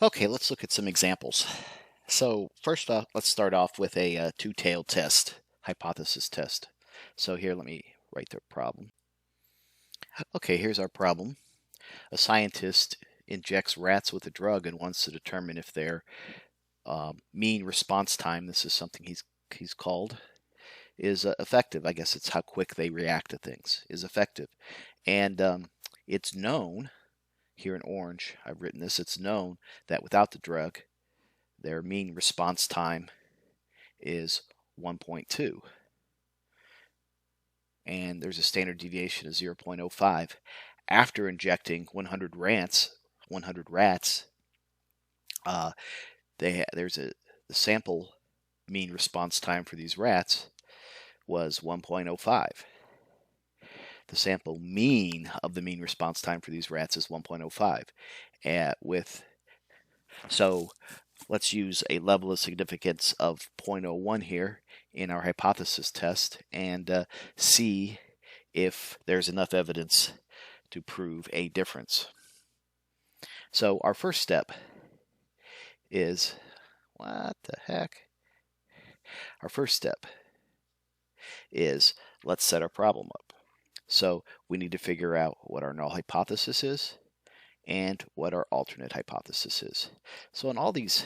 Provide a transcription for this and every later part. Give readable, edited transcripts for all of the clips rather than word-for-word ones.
Okay, let's look at some examples. So first off, let's start off with a two-tailed test, hypothesis test. So here, let me write the problem. Okay, here's our problem. A scientist injects rats with a drug and wants to determine if their mean response time, this is something he's called, is effective. I guess it's how quick they react to things, is effective. And it's known, here in orange, I've written this, it's known that without the drug, their mean response time is 1.2. And there's a standard deviation of 0.05. After injecting 100 rats, the sample mean response time for these rats was 1.05. The sample mean of the mean response time for these rats is 1.05. So let's use a level of significance of 0.01 here in our hypothesis test and see if there's enough evidence to prove a difference. So our first step is, what the heck? Our first step is, let's set our problem up. So we need to figure out what our null hypothesis is and what our alternate hypothesis is. So in all these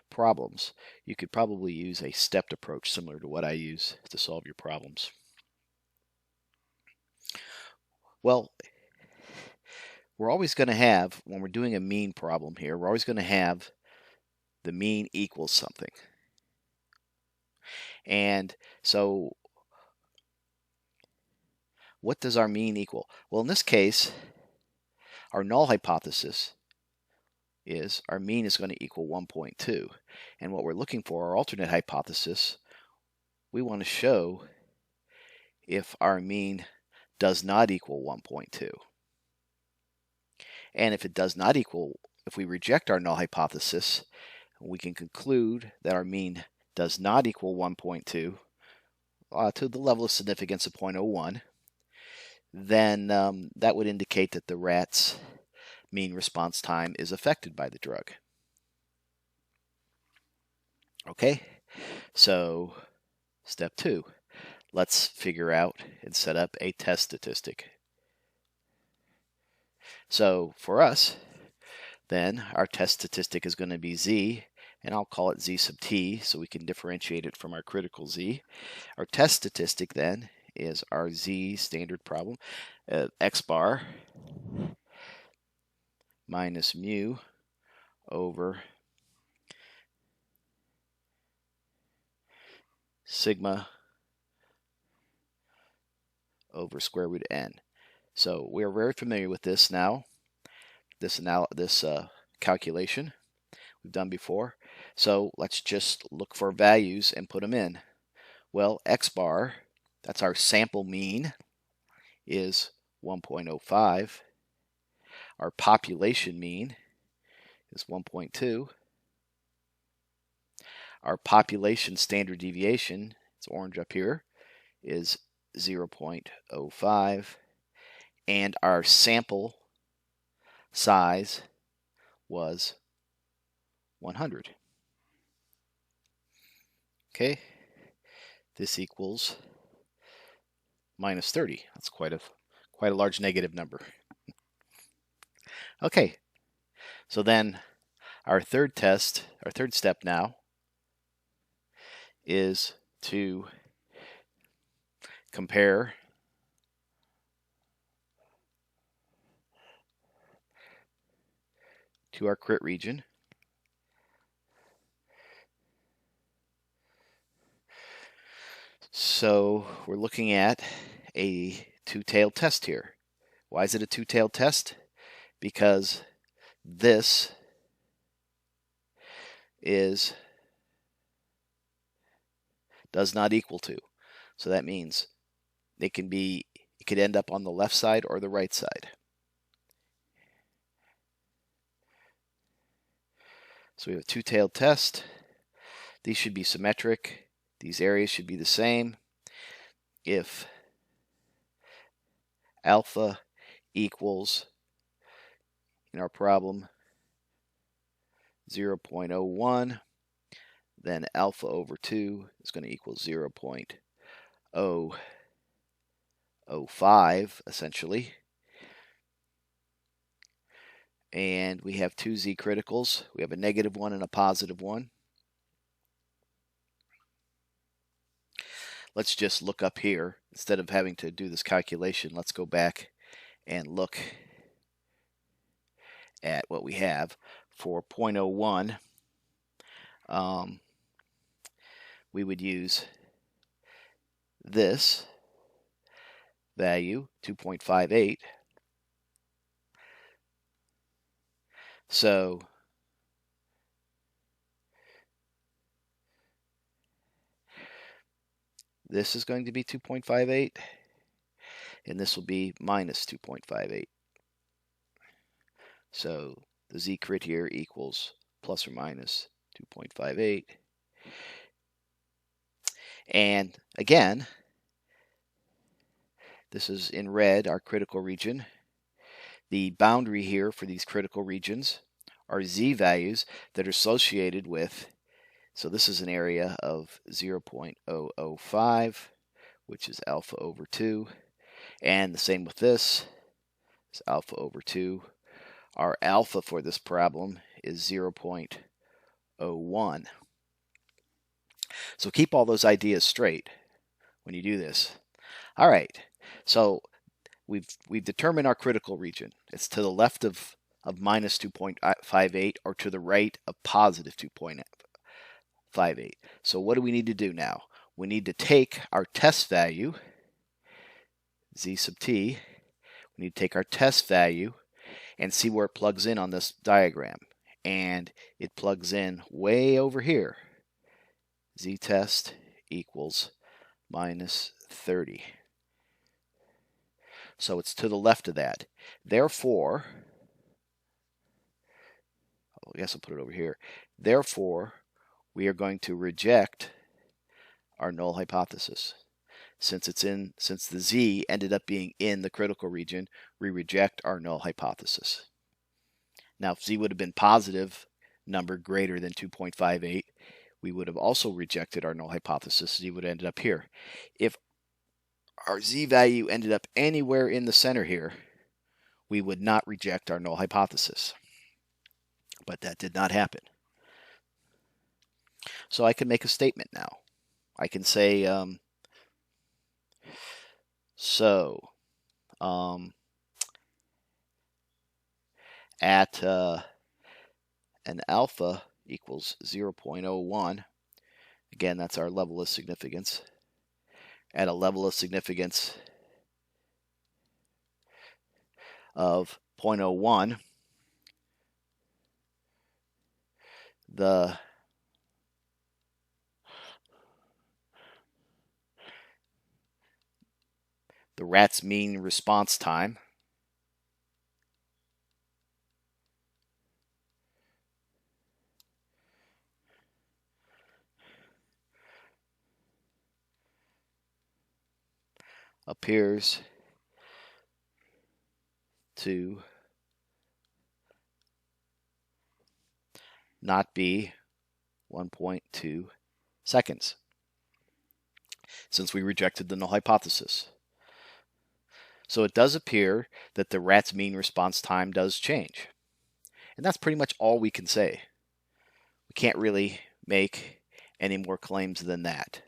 problems, you could probably use a stepped approach similar to what I use to solve your problems. Well, we're always going to have, when we're doing a mean problem here, we're always going to have the mean equals something. And so what does our mean equal? Well, in this case, our null hypothesis is our mean is going to equal 1.2. And what we're looking for, our alternate hypothesis, we want to show if our mean does not equal 1.2. And if it does not equal, if we reject our null hypothesis, we can conclude that our mean does not equal 1.2 to the level of significance of 0.01, then that would indicate that the rat's mean response time is affected by the drug. Okay, so step 2, let's figure out and set up a test statistic. So for us, then our test statistic is going to be z, and I'll call it z sub t so we can differentiate it from our critical z. Our test statistic then is our z standard problem, x bar minus mu over sigma over square root of n. So we are very familiar with this now, this calculation we've done before. So let's just look for values and put them in. Well, x bar, that's our sample mean, is 1.05. Our population mean is 1.2. Our population standard deviation, it's orange up here, is 0.05. And our sample size was 100. Okay, this equals minus 30. That's quite a large negative number. Okay, so then our third step now is to compare to our crit region. So we're looking at a two-tailed test here. Why is it a two-tailed test? Because this does not equal to. So that means it could end up on the left side or the right side. So we have a two-tailed test. These should be symmetric. These areas should be the same. If alpha equals, in our problem, 0.01, then alpha over 2 is going to equal 0.005, essentially. And we have two z criticals. We have a negative one and a positive one. Let's just look up here. Instead of having to do this calculation, let's go back and look at what we have. For 0.01, we would use this value, 2.58. So this is going to be 2.58, and this will be minus 2.58. So the z crit here equals plus or minus 2.58. And again, this is in red, our critical region. The boundary here for these critical regions are z values that are associated with, so this is an area of 0.005, which is alpha over 2. And the same with this, is alpha over 2. Our alpha for this problem is 0.01. So keep all those ideas straight when you do this. All right, so we've determined our critical region. It's to the left of minus 2.58 or to the right of positive 2.58. So what do we need to do now? We need to take our test value, z sub t, we need to take our test value and see where it plugs in on this diagram. And it plugs in way over here. Z-test equals minus 30. So it's to the left of that. Therefore, I guess I'll put it over here. Therefore, we are going to reject our null hypothesis. Since the z ended up being in the critical region, we reject our null hypothesis. Now, if z would have been positive, number greater than 2.58, we would have also rejected our null hypothesis. Z would have ended up here. If our z value ended up anywhere in the center here, we would not reject our null hypothesis. But that did not happen. So I can make a statement now. I can say, at an alpha equals 0.01, again, that's our level of significance. At a level of significance of 0.01, the rat's mean response time appears to not be 1.2 seconds, since we rejected the null hypothesis. So it does appear that the rat's mean response time does change. And that's pretty much all we can say. We can't really make any more claims than that.